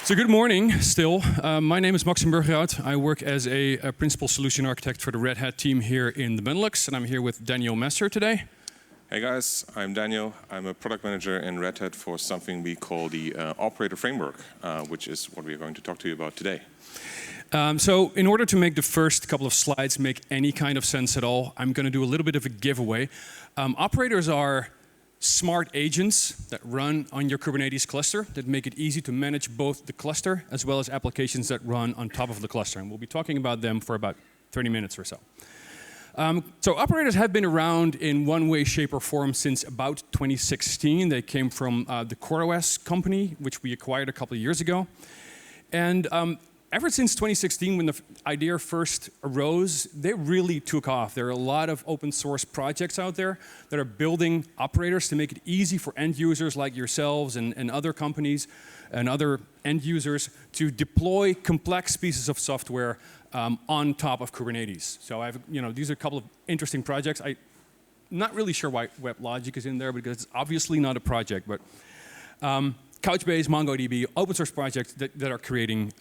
So good morning still. My name is Maxim Burgerhout. I work as a principal solution architect for the Red Hat team here in the Benelux, and I'm here with Daniel Messer today. Hey guys, I'm Daniel. I'm a product manager in Red Hat for something we call the operator framework, which is what we're going to talk to you about today. So in order to make the first couple of slides make any kind of sense at all, I'm going to do a little bit of a giveaway. Operators are smart agents that run on your Kubernetes cluster that make it easy to manage both the cluster as well as applications that run on top of the cluster. And we'll be talking about them for about 30 minutes or so. So operators have been around in one way, shape, or form since about 2016. They came from the CoreOS company, which we acquired a couple of years ago. And ever since 2016, when the idea first arose, they really took off. There are a lot of open source projects out there that are building operators to make it easy for end users like yourselves and other companies and other end users to deploy complex pieces of software on top of Kubernetes. So these are a couple of interesting projects. I'm not really sure why WebLogic is in there because it's obviously not a project, but Couchbase, MongoDB, open source projects that are creating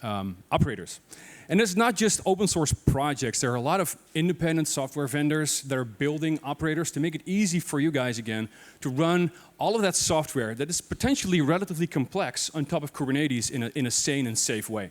operators. And it's not just open source projects. There are a lot of independent software vendors that are building operators to make it easy for you guys, again, to run all of that software that is potentially relatively complex on top of Kubernetes in a sane and safe way.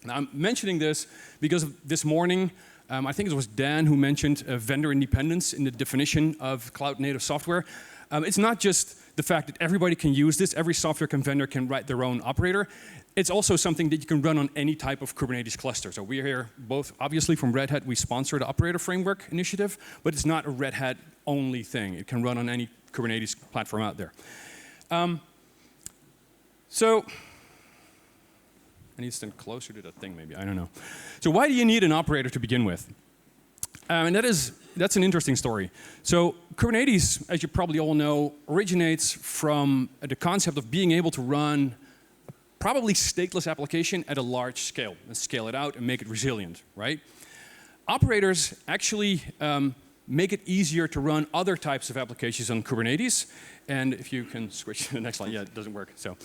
Now, I'm mentioning this because this morning, I think it was Dan who mentioned vendor independence in the definition of cloud-native software. It's not just the fact that everybody can use this, every software vendor can write their own operator. It's also something that you can run on any type of Kubernetes cluster. So we're here both, obviously from Red Hat, we sponsor the Operator Framework initiative, but it's not a Red Hat only thing. It can run on any Kubernetes platform out there. So I need to stand closer to that thing maybe, I don't know. So why do you need an operator to begin with? And that's an interesting story. So Kubernetes, as you probably all know, originates from the concept of being able to run a probably stateless application at a large scale and scale it out and make it resilient, right? Operators actually make it easier to run other types of applications on Kubernetes. And if you can switch to the next slide, yeah, it doesn't work. So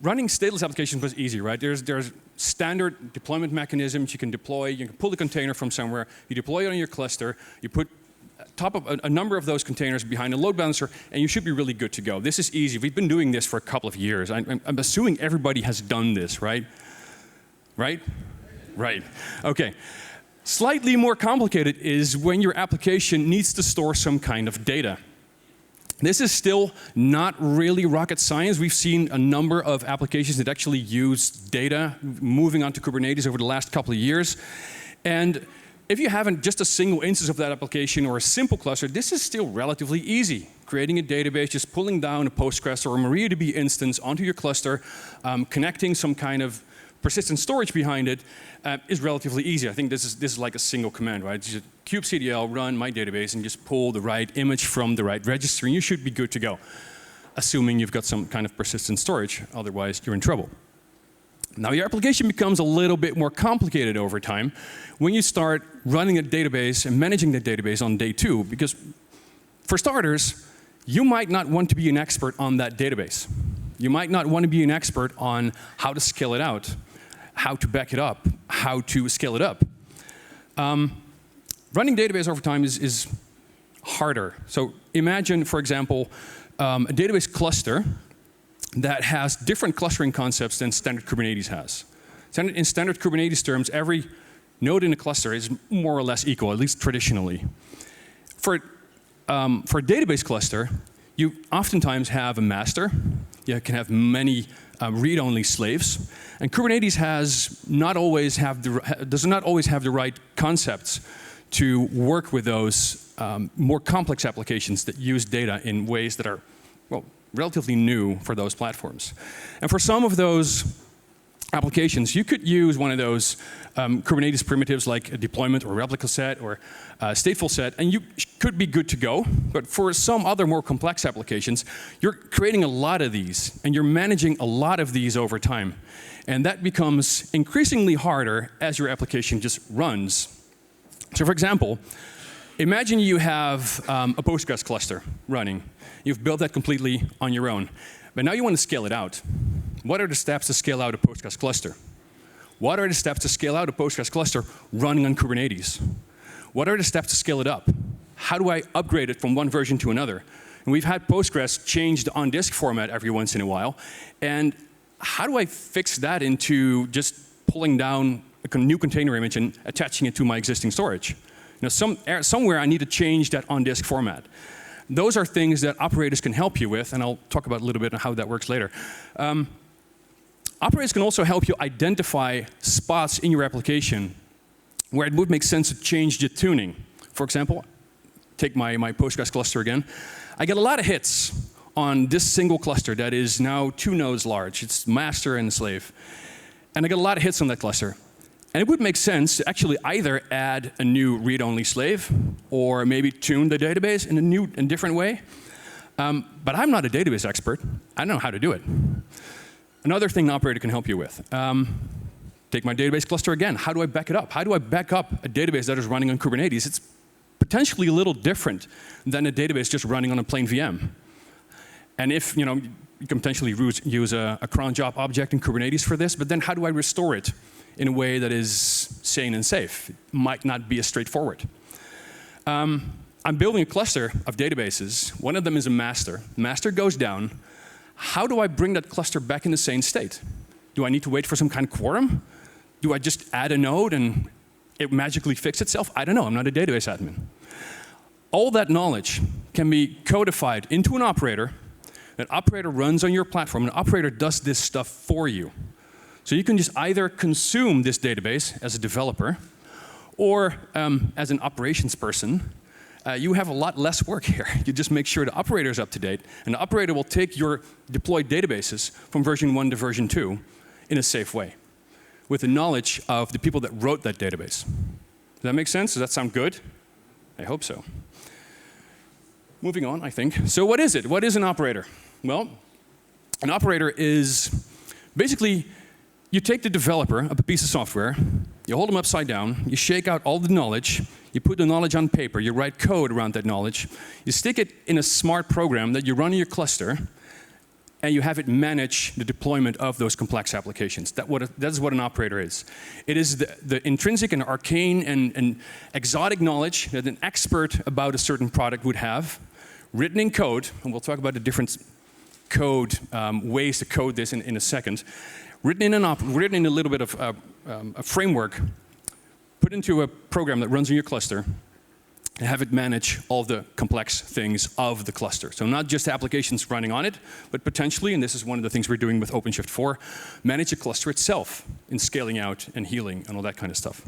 running stateless applications was easy, right? There's standard deployment mechanisms you can deploy. You can pull the container from somewhere. You deploy it on your cluster. You put top of a number of those containers behind a load balancer, and you should be really good to go. This is easy. We've been doing this for a couple of years. I'm assuming everybody has done this, right? Right? Right. OK. Slightly more complicated is when your application needs to store some kind of data. This is still not really rocket science. We've seen a number of applications that actually use data moving onto Kubernetes over the last couple of years. And if you haven't just a single instance of that application or a simple cluster, this is still relatively easy. Creating a database, just pulling down a Postgres or a MariaDB instance onto your cluster, connecting some kind of persistent storage behind it is relatively easy. I think this is like a single command, right? Just kubectl run my database and just pull the right image from the right registry, and you should be good to go, assuming you've got some kind of persistent storage. Otherwise, you're in trouble. Now, your application becomes a little bit more complicated over time when you start running a database and managing the database on day two, because for starters, you might not want to be an expert on that database. You might not want to be an expert on how to scale it out, how to back it up, how to scale it up. Running database over time is harder. So imagine, for example, a database cluster that has different clustering concepts than standard Kubernetes has. In standard Kubernetes terms, every node in a cluster is more or less equal, at least traditionally. For a database cluster, you oftentimes have a master. You can have many read-only slaves. And Kubernetes does not always have the right concepts to work with those more complex applications that use data in ways that are, well, relatively new for those platforms. And for some of those applications, you could use one of those Kubernetes primitives like a deployment or replica set or a stateful set, and you could be good to go. But for some other more complex applications, you're creating a lot of these, and you're managing a lot of these over time. And that becomes increasingly harder as your application just runs. So for example, imagine you have a Postgres cluster running. You've built that completely on your own. But now you want to scale it out. what are the steps to scale out a Postgres cluster? What are the steps to scale out a Postgres cluster running on Kubernetes? What are the steps to scale it up? How do I upgrade it from one version to another? And we've had Postgres change the on-disk format every once in a while. And how do I fix that into just pulling down a new container image and attaching it to my existing storage? Somewhere I need to change that on-disk format. Those are things that operators can help you with, and I'll talk about a little bit on how that works later. Operators can also help you identify spots in your application where it would make sense to change the tuning. For example, take my Postgres cluster again. I get a lot of hits on this single cluster that is now 2 nodes large. It's master and slave. And I get a lot of hits on that cluster. And it would make sense to actually either add a new read-only slave or maybe tune the database in a different way. But I'm not a database expert. I don't know how to do it. Another thing an operator can help you with. Take my database cluster again. How do I back it up? How do I back up a database that is running on Kubernetes? It's potentially a little different than a database just running on a plain VM. And if, you can potentially use a cron job object in Kubernetes for this, but then how do I restore it in a way that is sane and safe? It might not be as straightforward. I'm building a cluster of databases. One of them is a master. Master goes down. How do I bring that cluster back in the sane state? Do I need to wait for some kind of quorum? Do I just add a node and it magically fix itself? I don't know. I'm not a database admin. All that knowledge can be codified into an operator. An operator runs on your platform. An operator does this stuff for you. So you can just either consume this database as a developer or as an operations person. You have a lot less work here. You just make sure the operator is up to date, and the operator will take your deployed databases from version 1 to version 2 in a safe way, with the knowledge of the people that wrote that database. Does that make sense? Does that sound good? I hope so. Moving on, I think. So what is it? What is an operator? Well, an operator is basically, you take the developer of a piece of software, you hold them upside down, you shake out all the knowledge, you put the knowledge on paper, you write code around that knowledge, you stick it in a smart program that you run in your cluster, and you have it manage the deployment of those complex applications. That is what an operator is. It is the intrinsic and arcane and exotic knowledge that an expert about a certain product would have, written in code, and we'll talk about the different code ways to code this in a second, written in a little bit of a framework, put into a program that runs in your cluster, and have it manage all the complex things of the cluster. So not just applications running on it, but potentially, and this is one of the things we're doing with OpenShift 4, manage the cluster itself in scaling out and healing and all that kind of stuff.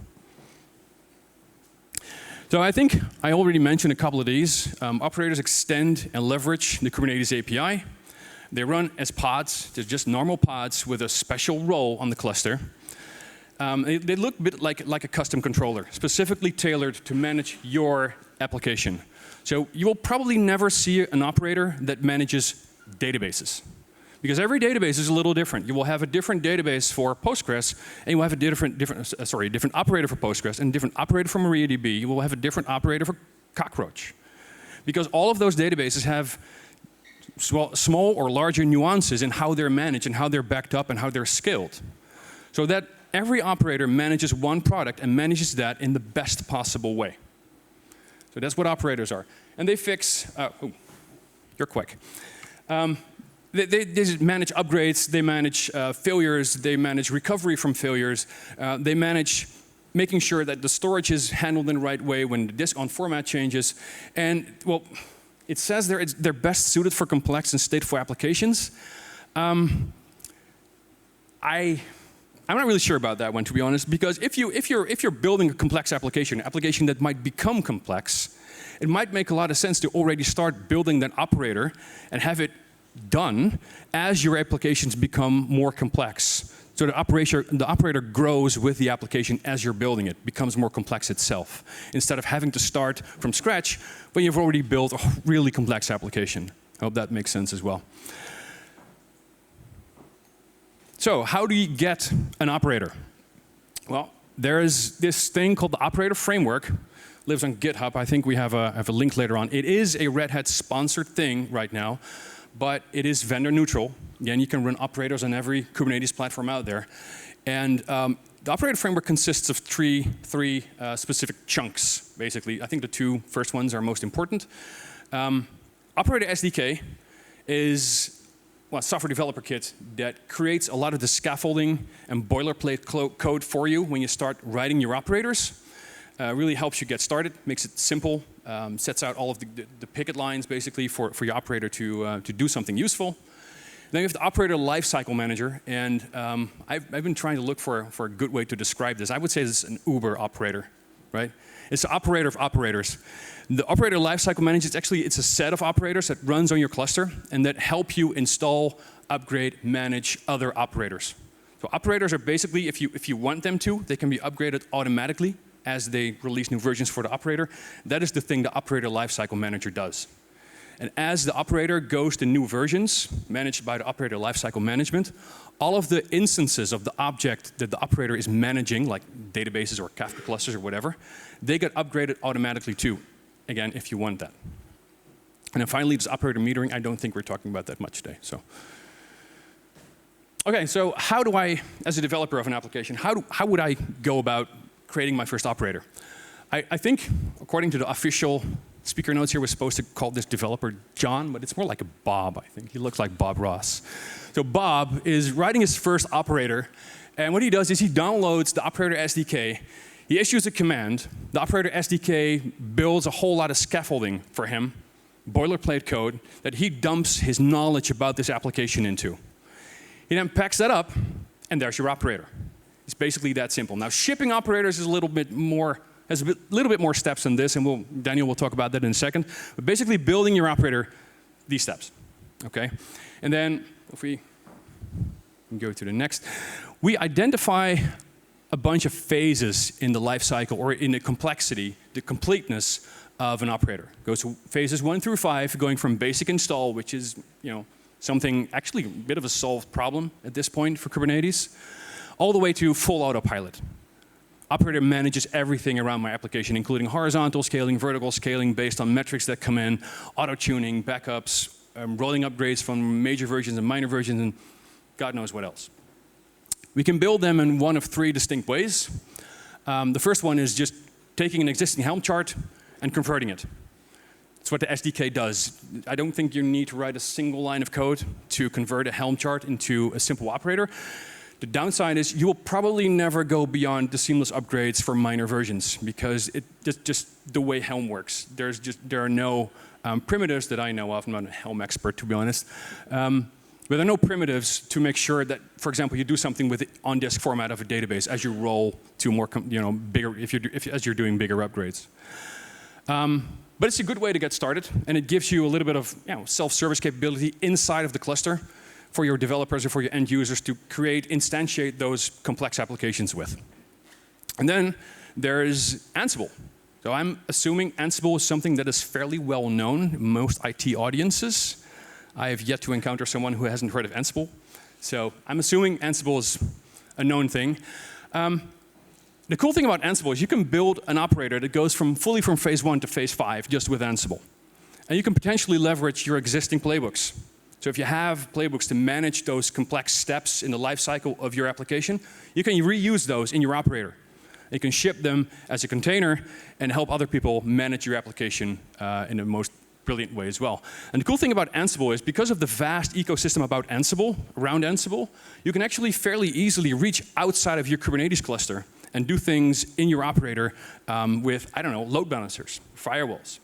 So I think I already mentioned a couple of these. Operators extend and leverage the Kubernetes API. They run as pods. They're just normal pods with a special role on the cluster. They look a bit like a custom controller, specifically tailored to manage your application. So you will probably never see an operator that manages databases, because every database is a little different. You will have a different database for Postgres, and you will have a different operator for Postgres, and a different operator for MariaDB. You will have a different operator for Cockroach, because all of those databases have small or larger nuances in how they're managed and how they're backed up and how they're scaled. So that every operator manages one product and manages that in the best possible way. So that's what operators are. And they fix, you're quick. They manage upgrades, they manage failures, they manage recovery from failures, they manage making sure that the storage is handled in the right way when the disk on format changes. And, well, it says they're best suited for complex and stateful applications. I'm not really sure about that one, to be honest, because if you're building a complex application that might become complex, it might make a lot of sense to already start building that operator and have it done as your applications become more complex. So the operator grows with the application as you're building it, becomes more complex itself, instead of having to start from scratch when you've already built a really complex application. I hope that makes sense as well. So how do you get an operator? Well, there is this thing called the operator framework. Lives on GitHub. I think we have a link later on. It is a Red Hat sponsored thing right now. but it is vendor neutral. Again, you can run operators on every Kubernetes platform out there. And the operator framework consists of three specific chunks, basically. I think the two first ones are most important. Operator SDK is a software developer kit that creates a lot of the scaffolding and boilerplate code for you when you start writing your operators. Really helps you get started, makes it simple, sets out all of the picket lines basically for your operator to do something useful. Then you have the operator lifecycle manager, and I've been trying to look for a good way to describe this. I would say this is an Uber operator, right? It's the operator of operators. The operator lifecycle manager, it's a set of operators that runs on your cluster and that help you install, upgrade, manage other operators. So operators are basically, if you want them to, they can be upgraded automatically as they release new versions for the operator. That is the thing the operator lifecycle manager does. And as the operator goes to new versions managed by the operator lifecycle management, all of the instances of the object that the operator is managing, like databases or Kafka clusters or whatever, they get upgraded automatically too, again, if you want that. And then finally, this operator metering, I don't think we're talking about that much today. So, okay, so how do I, as a developer of an application, how would I go about creating my first operator? I think, according to the official speaker notes here, we're supposed to call this developer John, but it's more like a Bob, I think. He looks like Bob Ross. So Bob is writing his first operator, and what he does is he downloads the operator SDK, he issues a command, the operator SDK builds a whole lot of scaffolding for him, boilerplate code, that he dumps his knowledge about this application into. He then packs that up, and there's your operator. It's basically that simple. Now, shipping operators is a little bit more has a little bit more steps than this, and Daniel will talk about that in a second. But basically, building your operator, these steps, okay? And then, if we go to the next, we identify a bunch of phases in the life cycle or in the complexity, the completeness of an operator. It goes to phases 1 through 5, going from basic install, which is something actually a bit of a solved problem at this point for Kubernetes, all the way to full autopilot. Operator manages everything around my application, including horizontal scaling, vertical scaling based on metrics that come in, auto-tuning, backups, rolling upgrades from major versions and minor versions, and God knows what else. We can build them in one of 3 distinct ways. The first one is just taking an existing Helm chart and converting it. That's what the SDK does. I don't think you need to write a single line of code to convert a Helm chart into a simple operator. The downside is you will probably never go beyond the seamless upgrades for minor versions because it's just the way Helm works. There are no primitives that I know of. I'm not a Helm expert, to be honest. But there are no primitives to make sure that, for example, you do something with the on-disk format of a database as you roll to more, bigger, as you're doing bigger upgrades. But it's a good way to get started, and it gives you a little bit of self-service capability inside of the cluster for your developers or for your end users to instantiate those complex applications with. And then there is Ansible. So I'm assuming Ansible is something that is fairly well known in most IT audiences. I have yet to encounter someone who hasn't heard of Ansible. So I'm assuming Ansible is a known thing. The cool thing about Ansible is you can build an operator that goes fully from phase 1 to phase 5 just with Ansible. And you can potentially leverage your existing playbooks. So if you have playbooks to manage those complex steps in the life cycle of your application, you can reuse those in your operator. You can ship them as a container and help other people manage your application in the most brilliant way as well. And the cool thing about Ansible is because of the vast ecosystem around Ansible, you can actually fairly easily reach outside of your Kubernetes cluster and do things in your operator with, load balancers, firewalls.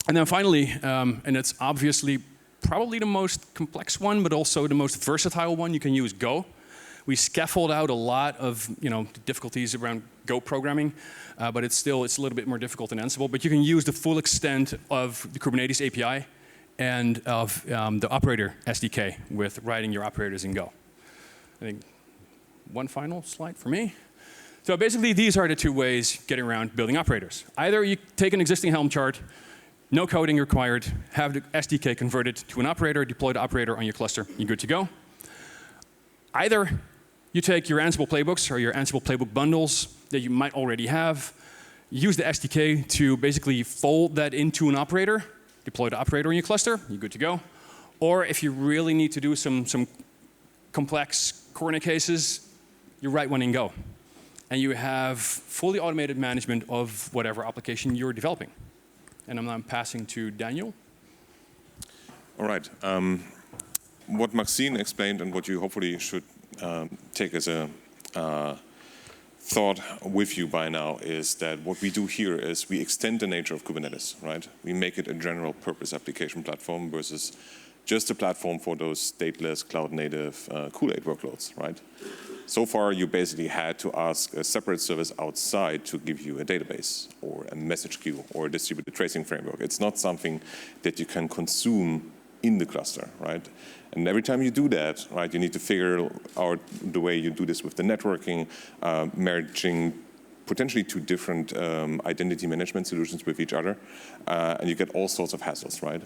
And then finally, and it's obviously probably the most complex one, but also the most versatile one, you can use Go. We scaffold out a lot of the difficulties around Go programming, but it's a little bit more difficult than Ansible. But you can use the full extent of the Kubernetes API and of the operator SDK with writing your operators in Go. I think one final slide for me. So basically, these are the 2 ways getting around building operators. Either you take an existing Helm chart, no coding required, have the SDK converted to an operator, deploy the operator on your cluster, you're good to go. Either you take your Ansible playbooks or your Ansible playbook bundles that you might already have, use the SDK to basically fold that into an operator, deploy the operator in your cluster, you're good to go. Or if you really need to do some complex corner cases, you write one in Go. And you have fully automated management of whatever application you're developing. And I'm passing to Daniel. All right. What Maxine explained and what you hopefully should take as a thought with you by now is that what we do here is we extend the nature of Kubernetes, right? We make it a general purpose application platform versus just a platform for those stateless, cloud-native Kool-Aid workloads, right? So far, you basically had to ask a separate service outside to give you a database or a message queue or a distributed tracing framework. It's not something that you can consume in the cluster, right? And every time you do that, right, you need to figure out the way you do this with the networking, merging potentially two different identity management solutions with each other, and you get all sorts of hassles, right?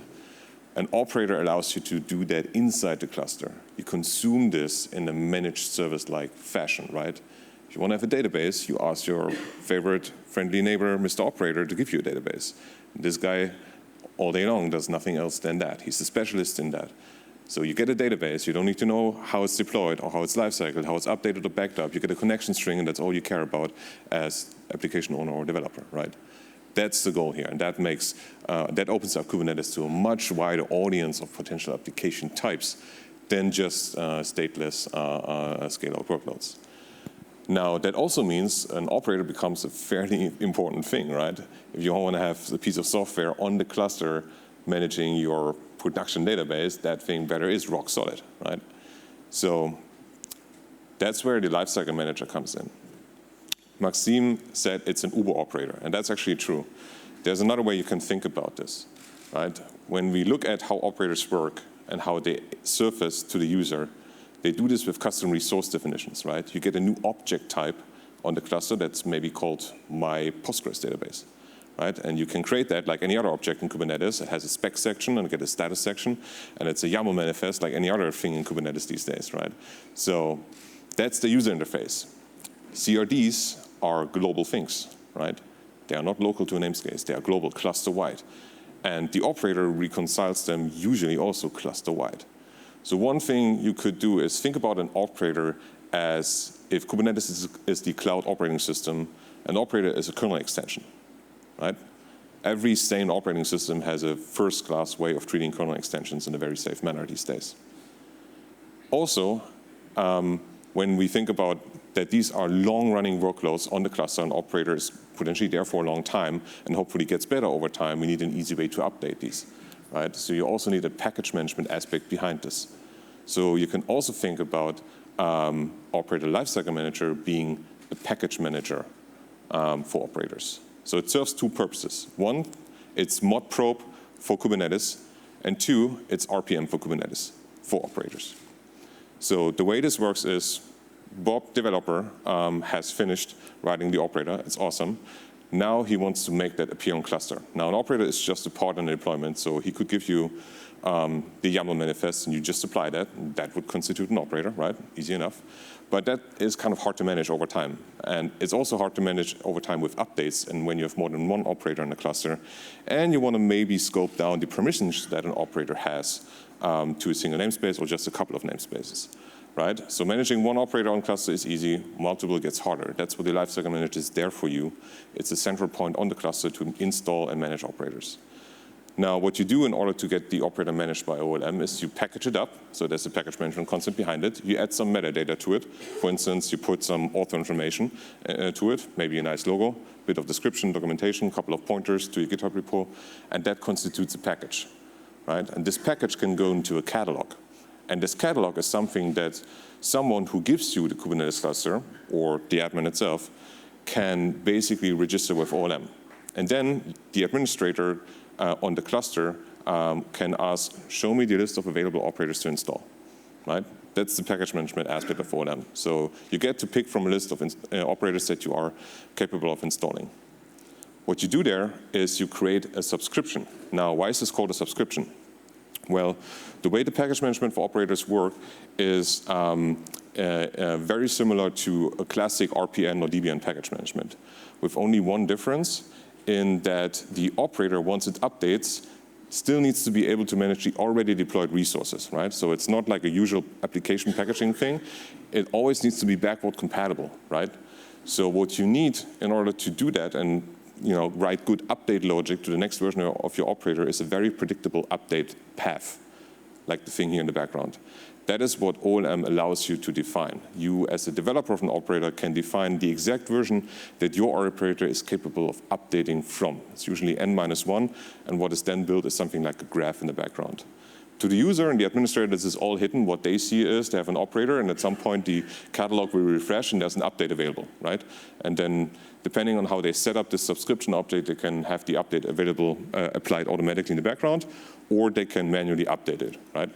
An operator allows you to do that inside the cluster. You consume this in a managed service-like fashion, right? If you want to have a database, you ask your favorite friendly neighbor, Mr. Operator, to give you a database. This guy, all day long, does nothing else than that. He's a specialist in that. So you get a database, you don't need to know how it's deployed or how it's lifecycled, how it's updated or backed up. You get a connection string, and that's all you care about as application owner or developer, right? That's the goal here, and that makes that opens up Kubernetes to a much wider audience of potential application types than just stateless scale-out workloads. Now, that also means an operator becomes a fairly important thing, right? If you want to have a piece of software on the cluster managing your production database, that thing better is rock solid, right? So that's where the lifecycle manager comes in. Maxim said it's an Uber operator, and that's actually true. There's another way you can think about this, right? When we look at how operators work and how they surface to the user, they do this with custom resource definitions, right? You get a new object type on the cluster that's maybe called my Postgres database, right? And you can create that like any other object in Kubernetes. It has a spec section and get a status section, and it's a YAML manifest like any other thing in Kubernetes these days, right? So that's the user interface. CRDs are global things, right? They are not local to a namespace. They are global, cluster-wide. And the operator reconciles them usually also cluster-wide. So one thing you could do is think about an operator as if Kubernetes is the cloud operating system, an operator is a kernel extension, right? Every sane operating system has a first-class way of treating kernel extensions in a very safe manner these days. Also, when we think about that these are long-running workloads on the cluster, an operator is potentially there for a long time and hopefully gets better over time, we need an easy way to update these, right? So you also need a package management aspect behind this. So you can also think about operator lifecycle manager being a package manager for operators. So it serves two purposes. One, it's mod probe for Kubernetes, and two, it's RPM for Kubernetes for operators. So the way this works is Bob, developer, has finished writing the operator. It's awesome. Now he wants to make that appear on cluster. Now an operator is just a part in the deployment, so he could give you the YAML manifest and you just apply that. That would constitute an operator, right? Easy enough. But that is kind of hard to manage over time. And it's also hard to manage over time with updates and when you have more than one operator in the cluster. And you want to maybe scope down the permissions that an operator has to a single namespace or just a couple of namespaces. Right? So managing one operator on cluster is easy, multiple gets harder. That's what the lifecycle manager is there for you. It's a central point on the cluster to install and manage operators. Now, what you do in order to get the operator managed by OLM is you package it up. So there's a package management concept behind it. You add some metadata to it. For instance, you put some author information to it, maybe a nice logo, bit of description, documentation, a couple of pointers to your GitHub repo, and that constitutes a package. Right? And this package can go into a catalog. And this catalog is something that someone who gives you the Kubernetes cluster, or the admin itself, can basically register with OLM. And then the administrator on the cluster can ask, show me the list of available operators to install, right? That's the package management aspect of OLM. So you get to pick from a list of operators that you are capable of installing. What you do there is you create a subscription. Now, why is this called a subscription? Well, the way the package management for operators work is very similar to a classic RPN or DBN package management, with only one difference in that the operator, once it updates, still needs to be able to manage the already deployed resources, right? So it's not like a usual application packaging thing. It always needs to be backward compatible, right? So what you need in order to do that and write good update logic to the next version of your operator is a very predictable update path, like the thing here in the background. That is what OLM allows you to define. You, as a developer of an operator, can define the exact version that your operator is capable of updating from. It's usually n-1, and what is then built is something like a graph in the background. To the user and the administrator, this is all hidden. What they see is they have an operator, and at some point the catalog will refresh, and there's an update available, right? And then, depending on how they set up this subscription update, they can have the update available, applied automatically in the background, or they can manually update it, right?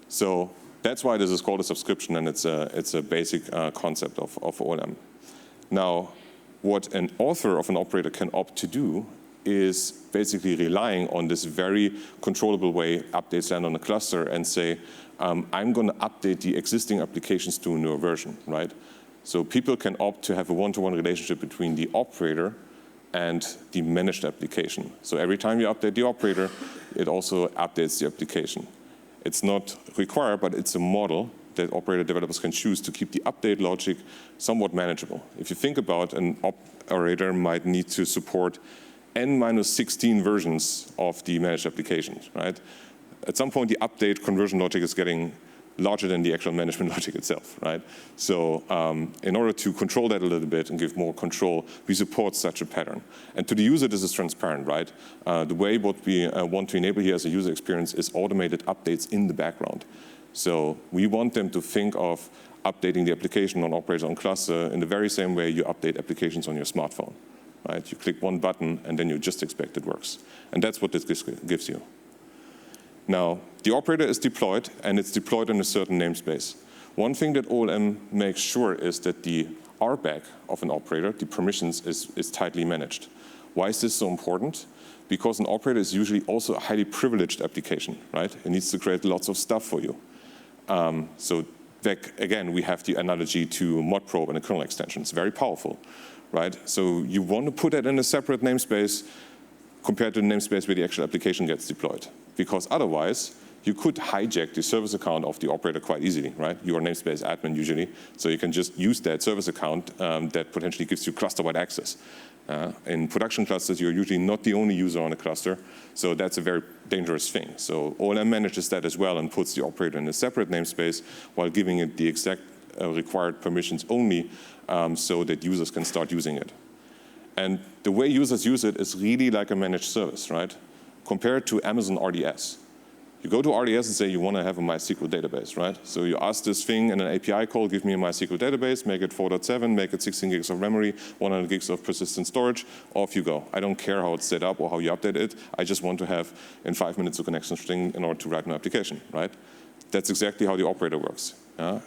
So that's why this is called a subscription, and it's a basic concept of OLM. Now, what an author of an operator can opt to do is basically relying on this very controllable way updates land on a cluster and say, I'm going to update the existing applications to a newer version, right? So people can opt to have a one-to-one relationship between the operator and the managed application. So every time you update the operator, it also updates the application. It's not required, but it's a model that operator developers can choose to keep the update logic somewhat manageable. If you think about an operator might need to support n-16 versions of the managed applications, right? At some point, the update conversion logic is getting larger than the actual management logic itself, right? So in order to control that a little bit and give more control, we support such a pattern. And to the user, this is transparent, right? The way what we want to enable here as a user experience is automated updates in the background. So we want them to think of updating the application on operator on cluster in the very same way you update applications on your smartphone, right? You click one button and then you just expect it works. And that's what this gives you. Now, the operator is deployed, and it's deployed in a certain namespace. One thing that OLM makes sure is that the RBAC of an operator, the permissions, is tightly managed. Why is this so important? Because an operator is usually also a highly privileged application, right? It needs to create lots of stuff for you. So back again, we have the analogy to modprobe and a kernel extension. It's very powerful, right? So you want to put that in a separate namespace compared to the namespace where the actual application gets deployed. Because otherwise, you could hijack the service account of the operator quite easily, right? You are namespace admin usually, so you can just use that service account that potentially gives you cluster-wide access. In production clusters, you're usually not the only user on a cluster, so that's a very dangerous thing. So OLM manages that as well and puts the operator in a separate namespace while giving it the exact required permissions only so that users can start using it. And the way users use it is really like a managed service, right? Compared to Amazon RDS. You go to RDS and say you want to have a MySQL database, right? So you ask this thing in an API call, give me a MySQL database, make it 4.7, make it 16 gigs of memory, 100 gigs of persistent storage, off you go. I don't care how it's set up or how you update it. I just want to have in 5 minutes a connection string in order to write my application, right? That's exactly how the operator works.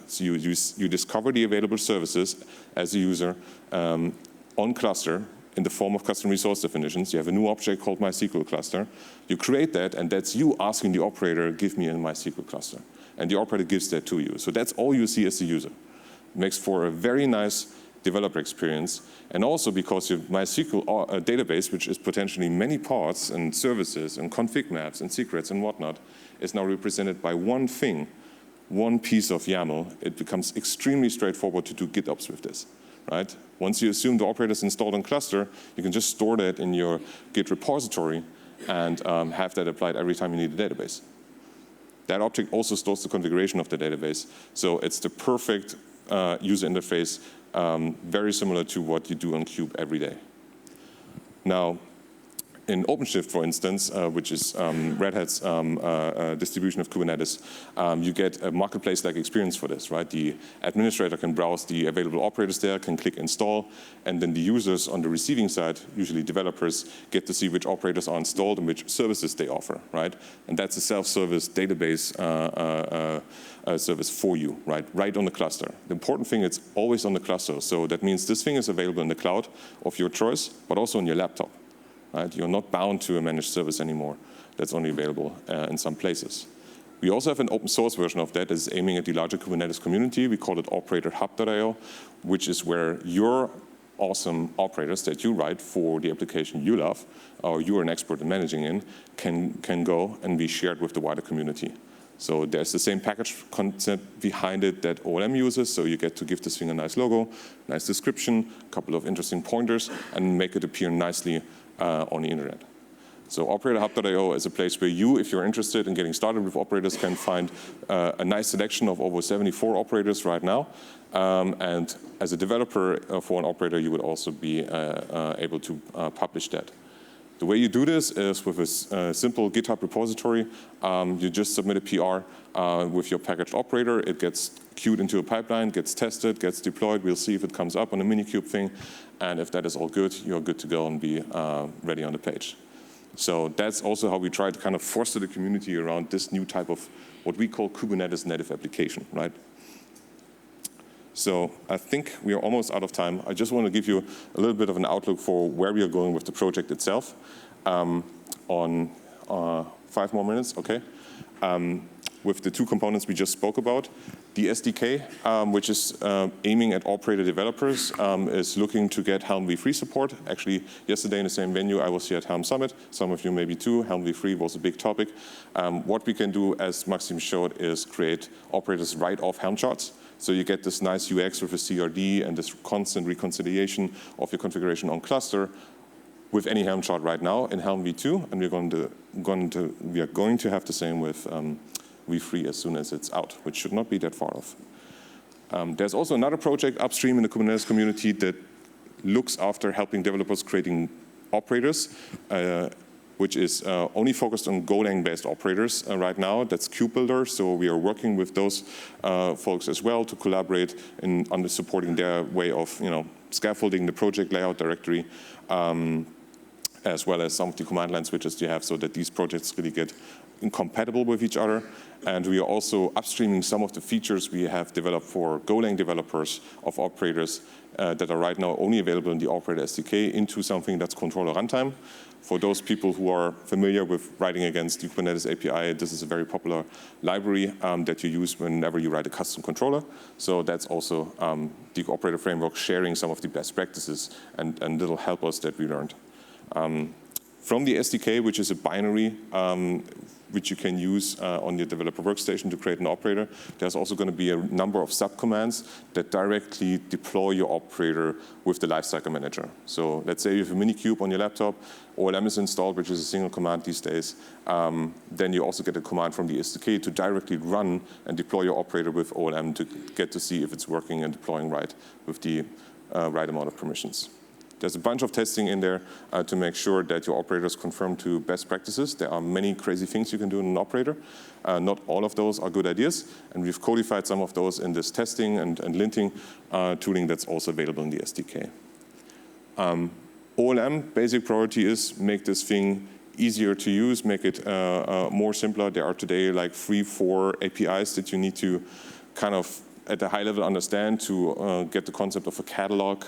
So you discover the available services as a user on cluster in the form of custom resource definitions. You have a new object called MySQL cluster. You create that, and that's you asking the operator, give me a MySQL cluster. And the operator gives that to you. So that's all you see as the user. It makes for a very nice developer experience. And also because your MySQL database, which is potentially many parts and services and config maps and secrets and whatnot, is now represented by one thing, one piece of YAML. It becomes extremely straightforward to do GitOps with this. Right? Once you assume the operator is installed on cluster, you can just store that in your Git repository and have that applied every time you need a database. That object also stores the configuration of the database, so it's the perfect user interface, very similar to what you do on Cube every day. Now, in OpenShift, for instance, which is Red Hat's distribution of Kubernetes, you get a marketplace-like experience for this, right? The administrator can browse the available operators there, can click install, and then the users on the receiving side, usually developers, get to see which operators are installed and which services they offer, right? And that's a self-service database service for you, right on the cluster. The important thing, it's always on the cluster. So that means this thing is available in the cloud of your choice, but also on your laptop. Right? You're not bound to a managed service anymore. That's only available in some places. We also have an open source version of that is aiming at the larger Kubernetes community. We call it operatorhub.io, which is where your awesome operators that you write for the application you love, or you're an expert in managing in, can go and be shared with the wider community. So there's the same package concept behind it that OLM uses, so you get to give this thing a nice logo, nice description, a couple of interesting pointers, and make it appear nicely on the internet. So operatorhub.io is a place where you, if you're interested in getting started with operators, can find a nice selection of over 74 operators right now. And as a developer for an operator, you would also be able to publish that. The way you do this is with a simple GitHub repository. You just submit a PR with your packaged operator. It gets queued into a pipeline, gets tested, gets deployed. We'll see if it comes up on a Minikube thing. And if that is all good, you're good to go and be ready on the page. So that's also how we try to kind of foster the community around this new type of what we call Kubernetes native application, right? So I think we are almost out of time. I just want to give you a little bit of an outlook for where we are going with the project itself. On 5 more minutes, okay? With the 2 components we just spoke about. The SDK, which is aiming at operator developers, is looking to get Helm v3 support. Actually, yesterday in the same venue, I was here at Helm Summit. Some of you maybe too. Helm v3 was a big topic. What we can do, as Maxim showed, is create operators right off Helm charts. So you get this nice UX with a CRD and this constant reconciliation of your configuration on cluster with any Helm chart right now in Helm v2, and we are going to have the same with v3 as soon as it's out, which should not be that far off. There's also another project upstream in the Kubernetes community that looks after helping developers creating operators, which is only focused on Golang-based operators right now. That's KubeBuilder, so we are working with those folks as well to collaborate on supporting their way of scaffolding the project layout directory, as well as some of the command line switches you have so that these projects really get incompatible with each other. And we are also upstreaming some of the features we have developed for Golang developers of operators that are right now only available in the operator SDK into something that's controller runtime. For those people who are familiar with writing against the Kubernetes API, this is a very popular library that you use whenever you write a custom controller. So that's also the operator framework sharing some of the best practices and little helpers that we learned. From the SDK, which is a binary which you can use on your developer workstation to create an operator, there's also going to be a number of subcommands that directly deploy your operator with the lifecycle manager. So let's say you have a Minikube on your laptop, OLM is installed, which is a single command these days. Then you also get a command from the SDK to directly run and deploy your operator with OLM to get to see if it's working and deploying right with the right amount of permissions. There's a bunch of testing in there to make sure that your operators conform to best practices. There are many crazy things you can do in an operator. Not all of those are good ideas, and we've codified some of those in this testing and linting tooling that's also available in the SDK. OLM, basic priority is make this thing easier to use, make it more simpler. There are today like 3-4 APIs that you need to kind of at a high level understand to get the concept of a catalog,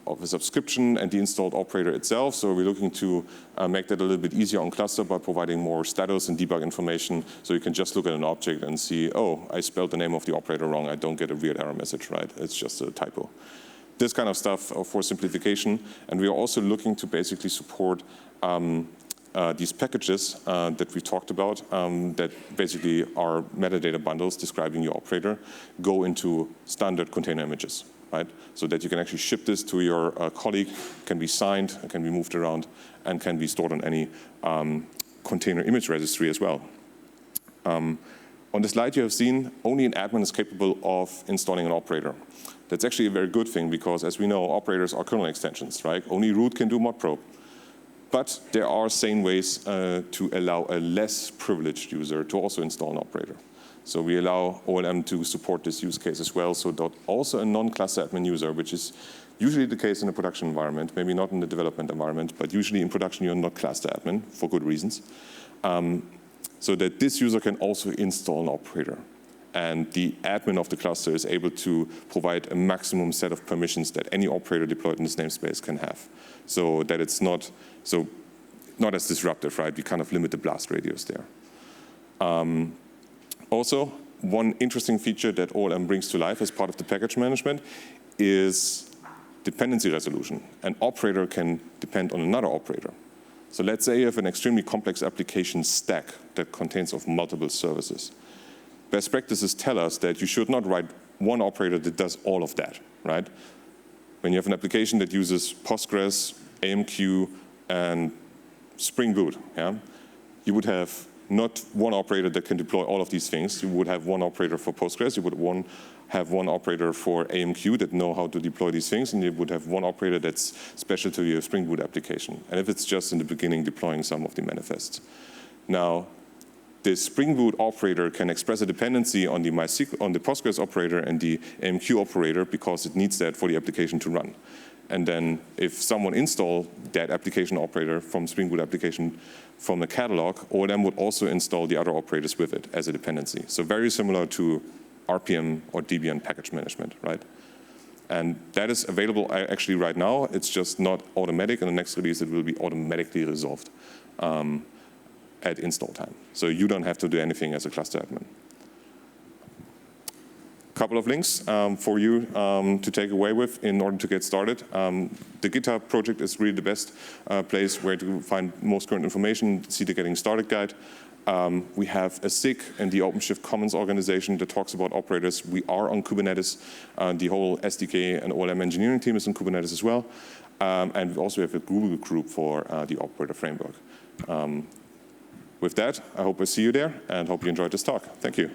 of a subscription, and the installed operator itself. So we're looking to make that a little bit easier on cluster by providing more status and debug information. So you can just look at an object and see, oh, I spelled the name of the operator wrong. I don't get a weird error message, right? It's just a typo. This kind of stuff for simplification. And we are also looking to basically support these packages that we talked about that basically are metadata bundles describing your operator go into standard container images. Right? So that you can actually ship this to your colleague, can be signed, can be moved around, and can be stored on any container image registry as well. On the slide you have seen, only an admin is capable of installing an operator. That's actually a very good thing because, as we know, operators are kernel extensions, right? Only root can do modprobe. But there are sane ways to allow a less privileged user to also install an operator. So we allow OLM to support this use case as well, so that also a non-cluster admin user, which is usually the case in a production environment, maybe not in the development environment, but usually in production you're not cluster admin for good reasons, so that this user can also install an operator. And the admin of the cluster is able to provide a maximum set of permissions that any operator deployed in this namespace can have, so that it's not as disruptive, right? We kind of limit the blast radius there. Also, one interesting feature that OLM brings to life as part of the package management is dependency resolution. An operator can depend on another operator. So let's say you have an extremely complex application stack that contains of multiple services. Best practices tell us that you should not write one operator that does all of that, right? When you have an application that uses Postgres, AMQ, and Spring Boot, yeah, you would have not one operator that can deploy all of these things. You would have one operator for Postgres, you would have one operator for AMQ that know how to deploy these things, and you would have one operator that's special to your Spring Boot application. And if it's just in the beginning deploying some of the manifests. Now, this Spring Boot operator can express a dependency on the Postgres operator and the AMQ operator because it needs that for the application to run. And then if someone install that application operator from Spring Boot application from the catalog, OLM would also install the other operators with it as a dependency. So very similar to RPM or Debian package management, right? And that is available actually right now. It's just not automatic. In the next release, it will be automatically resolved at install time. So you don't have to do anything as a cluster admin. Couple of links for you to take away with in order to get started. The GitHub project is really the best place where to find most current information, see the Getting Started guide. We have a SIG in the OpenShift Commons organization that talks about operators. We are on Kubernetes. The whole SDK and OLM engineering team is on Kubernetes as well. And we also have a Google group for the operator framework. With that, I hope I see you there and hope you enjoyed this talk. Thank you.